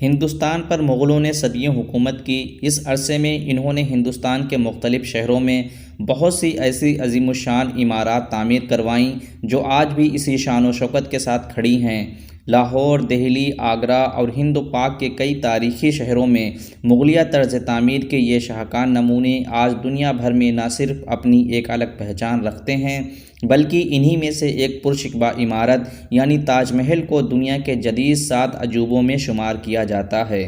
ہندوستان پر مغلوں نے صدیوں حکومت کی۔ اس عرصے میں انہوں نے ہندوستان کے مختلف شہروں میں بہت سی ایسی عظیم الشان عمارات تعمیر کروائیں جو آج بھی اسی شان و شوکت کے ساتھ کھڑی ہیں۔ لاہور، دہلی، آگرہ اور ہند و پاک کے کئی تاریخی شہروں میں مغلیہ طرز تعمیر کے یہ شاہکار نمونے آج دنیا بھر میں نہ صرف اپنی ایک الگ پہچان رکھتے ہیں بلکہ انہی میں سے ایک پرشکوہ عمارت یعنی تاج محل کو دنیا کے جدید 7 عجوبوں میں شمار کیا جاتا ہے۔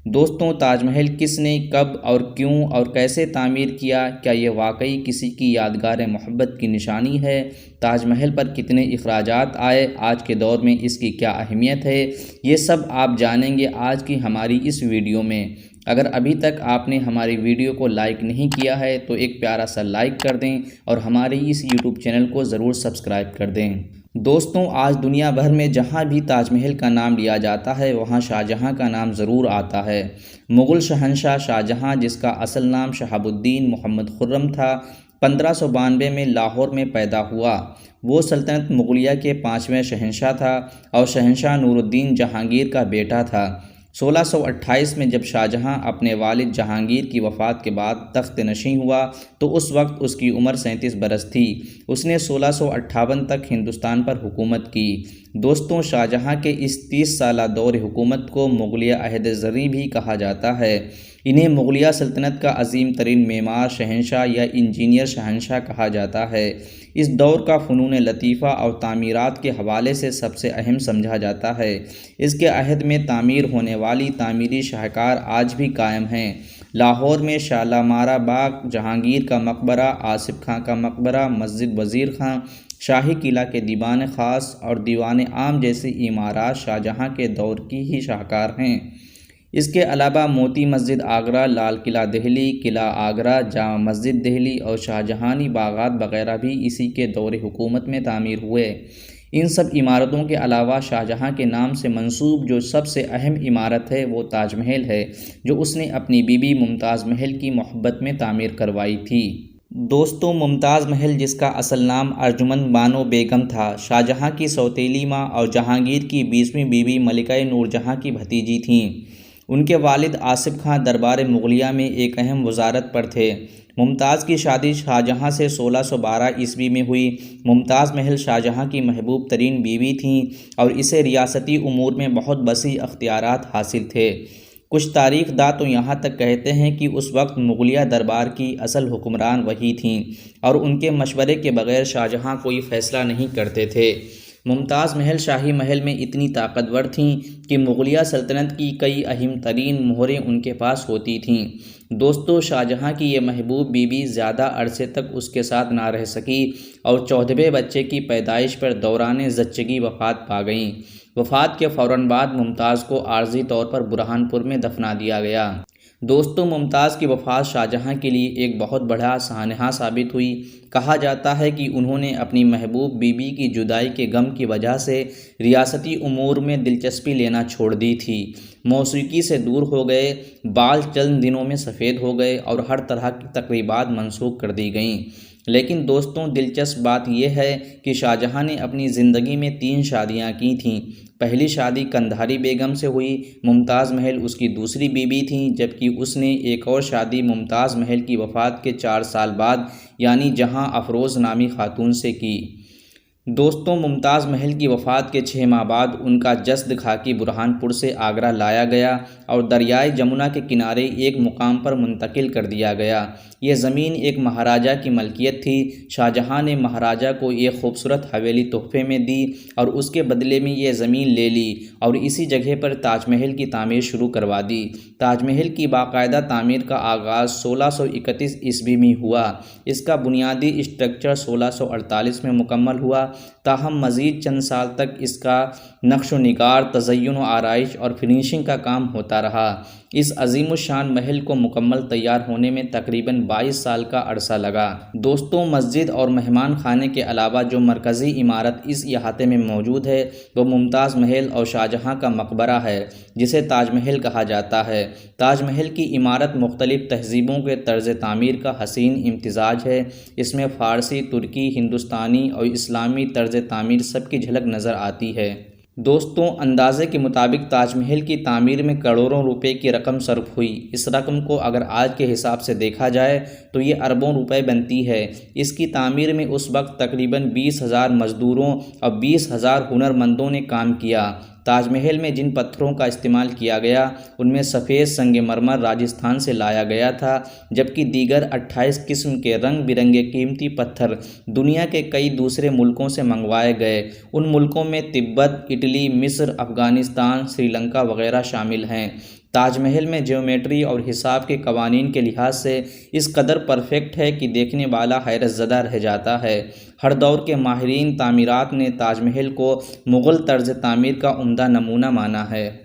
دوستوں، تاج محل کس نے، کب اور کیوں اور کیسے تعمیر کیا؟ کیا یہ واقعی کسی کی یادگار محبت کی نشانی ہے؟ تاج محل پر کتنے اخراجات آئے؟ آج کے دور میں اس کی کیا اہمیت ہے؟ یہ سب آپ جانیں گے آج کی ہماری اس ویڈیو میں۔ اگر ابھی تک آپ نے ہماری ویڈیو کو لائک نہیں کیا ہے تو ایک پیارا سا لائک کر دیں اور ہمارے اس یوٹیوب چینل کو ضرور سبسکرائب کر دیں۔ دوستوں، آج دنیا بھر میں جہاں بھی تاج محل کا نام لیا جاتا ہے وہاں شاہجہاں کا نام ضرور آتا ہے۔ مغل شہنشاہ شاہجہاں، جس کا اصل نام شہاب الدین محمد خرم تھا، 1592 میں لاہور میں پیدا ہوا۔ وہ سلطنت مغلیہ کے 5ویں شہنشاہ تھا اور شہنشاہ نور الدین جہانگیر کا بیٹا تھا۔ 1628 میں جب شاہجہاں اپنے والد جہانگیر کی وفات کے بعد تخت نشین ہوا تو اس وقت اس کی عمر 37 برس تھی۔ اس نے 1658 تک ہندوستان پر حکومت کی۔ دوستوں، شاہجہاں کے اس 30 سالہ دور حکومت کو مغلیہ عہد زریں بھی کہا جاتا ہے۔ انہیں مغلیہ سلطنت کا عظیم ترین معمار شہنشاہ یا انجینئر شہنشاہ کہا جاتا ہے۔ اس دور کا فنون لطیفہ اور تعمیرات کے حوالے سے سب سے اہم سمجھا جاتا ہے۔ اس کے عہد میں تعمیر ہونے والی تعمیری شاہکار آج بھی قائم ہیں۔ لاہور میں شالیمار باغ، جہانگیر کا مقبرہ، آصف خاں کا مقبرہ، مسجد وزیر خاں، شاہی قلعہ کے دیوان خاص اور دیوان عام جیسی عمارات شاہجہاں کے دور کی ہی شاہکار ہیں۔ اس کے علاوہ موتی مسجد آگرہ، لال قلعہ دہلی، قلعہ آگرہ، جامع مسجد دہلی اور شاہجہانی باغات وغیرہ بھی اسی کے دور حکومت میں تعمیر ہوئے۔ ان سب عمارتوں کے علاوہ شاہجہاں کے نام سے منسوب جو سب سے اہم عمارت ہے وہ تاج محل ہے، جو اس نے اپنی بیوی ممتاز محل کی محبت میں تعمیر کروائی تھی۔ دوستوں، ممتاز محل، جس کا اصل نام ارجمند بانو بیگم تھا، شاہجہاں کی سوتیلی ماں اور جہانگیر کی 20ویں بیوی ملکہ نور جہاں کی بھتیجی تھیں۔ ان کے والد آصف خاں دربار مغلیہ میں ایک اہم وزارت پر تھے۔ ممتاز کی شادی شاہجہاں سے 1612 میں ہوئی۔ ممتاز محل شاہجہاں کی محبوب ترین بیوی تھیں اور اسے ریاستی امور میں بہت وسیع اختیارات حاصل تھے۔ کچھ تاریخ داں تو یہاں تک کہتے ہیں کہ اس وقت مغلیہ دربار کی اصل حکمران وہی تھیں اور ان کے مشورے کے بغیر شاہجہاں کوئی فیصلہ نہیں کرتے تھے۔ ممتاز محل شاہی محل میں اتنی طاقتور تھیں کہ مغلیہ سلطنت کی کئی اہم ترین مہریں ان کے پاس ہوتی تھیں۔ دوستو، شاہجہاں کی یہ محبوب بیوی زیادہ عرصے تک اس کے ساتھ نہ رہ سکی اور 14ویں بچے کی پیدائش پر دوران زچگی وفات پا گئیں۔ وفات کے فوراً بعد ممتاز کو عارضی طور پر برہان پور میں دفنا دیا گیا۔ دوستوں، ممتاز کی وفات شاہجہاں کے لیے ایک بہت بڑا سانحہ ثابت ہوئی۔ کہا جاتا ہے کہ انہوں نے اپنی محبوب بیوی کی جدائی کے غم کی وجہ سے ریاستی امور میں دلچسپی لینا چھوڑ دی تھی، موسیقی سے دور ہو گئے، بال چند دنوں میں سفید ہو گئے اور ہر طرح کی تقریبات منسوخ کر دی گئیں۔ لیکن دوستوں، دلچسپ بات یہ ہے کہ شاہجہاں نے اپنی زندگی میں 3 شادیاں کی تھیں۔ پہلی شادی قندھاری بیگم سے ہوئی۔ ممتاز محل اس کی دوسری بیوی تھیں، جبکہ اس نے ایک اور شادی ممتاز محل کی وفات کے 4 سال بعد یعنی جہاں افروز نامی خاتون سے کی۔ دوستوں، ممتاز محل کی وفات کے 6 ماہ بعد ان کا جسد خاکی برہان پور سے آگرہ لایا گیا اور دریائے جمنا کے کنارے ایک مقام پر منتقل کر دیا گیا۔ یہ زمین ایک مہاراجہ کی ملکیت تھی۔ شاہجہاں نے مہاراجہ کو ایک خوبصورت حویلی تحفے میں دی اور اس کے بدلے میں یہ زمین لے لی اور اسی جگہ پر تاج محل کی تعمیر شروع کروا دی۔ تاج محل کی باقاعدہ تعمیر کا آغاز 1631 میں ہوا۔ اس کا بنیادی اسٹرکچر 1648 میں مکمل ہوا، تاہم مزید چند سال تک اس کا نقش و نگار، تزئین و آرائش اور فنیشنگ کا کام ہوتا رہا۔ اس عظیم الشان محل کو مکمل تیار ہونے میں تقریباً 22 سال کا عرصہ لگا۔ دوستوں، مسجد اور مہمان خانے کے علاوہ جو مرکزی عمارت اس احاطے میں موجود ہے وہ ممتاز محل اور شاہجہاں کا مقبرہ ہے، جسے تاج محل کہا جاتا ہے۔ تاج محل کی عمارت مختلف تہذیبوں کے طرز تعمیر کا حسین امتزاج ہے۔ اس میں فارسی، ترکی، ہندوستانی اور اسلامی طرز تعمیر سب کی جھلک نظر آتی ہے۔ دوستوں، اندازے کے مطابق تاج محل کی تعمیر میں کروڑوں روپے کی رقم صرف ہوئی۔ اس رقم کو اگر آج کے حساب سے دیکھا جائے تو یہ اربوں روپے بنتی ہے۔ اس کی تعمیر میں اس وقت تقریباً 20,000 مزدوروں اور 20,000 ہنرمندوں نے کام کیا۔ تاج محل میں جن پتھروں کا استعمال کیا گیا ان میں سفید سنگ مرمر راجستھان سے لایا گیا تھا، جبکہ دیگر 28 قسم کے رنگ برنگے قیمتی پتھر دنیا کے کئی دوسرے ملکوں سے منگوائے گئے۔ ان ملکوں میں تبت، اٹلی، مصر، افغانستان، سری لنکا وغیرہ شامل ہیں۔ تاج محل میں جیومیٹری اور حساب کے قوانین کے لحاظ سے اس قدر پرفیکٹ ہے کہ دیکھنے والا حیرت زدہ رہ جاتا ہے۔ ہر دور کے ماہرین تعمیرات نے تاج محل کو مغل طرز تعمیر کا عمدہ نمونہ مانا ہے۔